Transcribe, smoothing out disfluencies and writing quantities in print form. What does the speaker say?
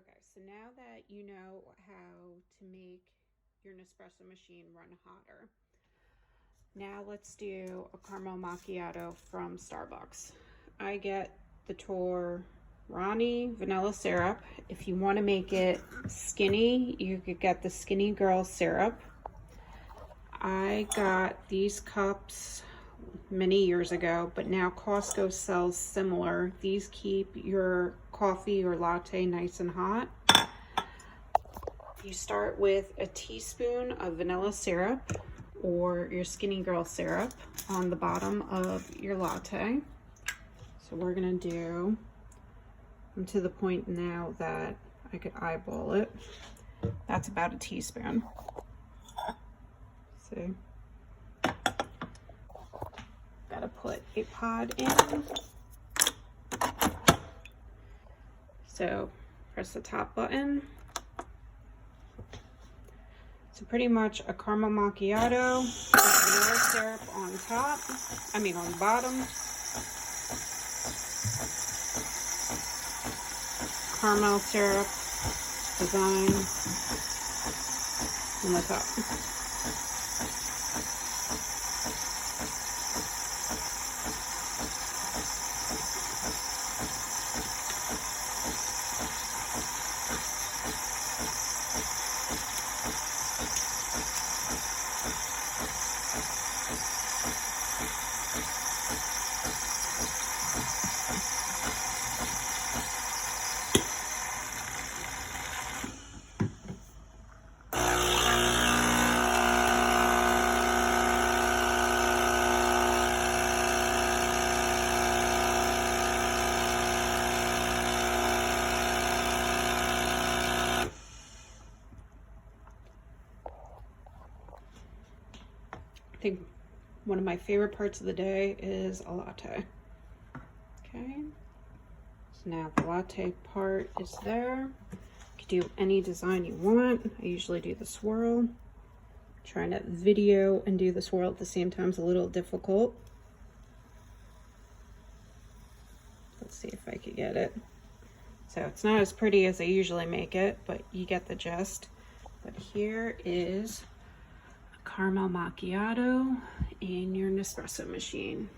Okay, so now that you know how to make your Nespresso machine run hotter, now let's do a caramel macchiato from Starbucks. I get the Torani vanilla syrup. If you want to make it skinny, you could get the Skinny Girl syrup. I got these cups many years ago, but now Costco sells similar. These keep your coffee or latte nice and hot. You start with a teaspoon of vanilla syrup or your Skinny Girl syrup on the bottom of your latte. So we're gonna do, I'm to the point now that I could eyeball it. That's about a teaspoon. See? Gotta put a pod in. So press the top button. So pretty much a caramel macchiato with vanilla syrup on top, on the bottom. Caramel syrup design on the top. I think one of my favorite parts of the day is a latte. Okay, so now the latte part is there. You can do any design you want. I usually do the swirl. Trying to video and do the swirl at the same time is a little difficult. Let's see if I could get it. So it's not as pretty as I usually make it, but you get the gist. But here is caramel macchiato in your Nespresso machine.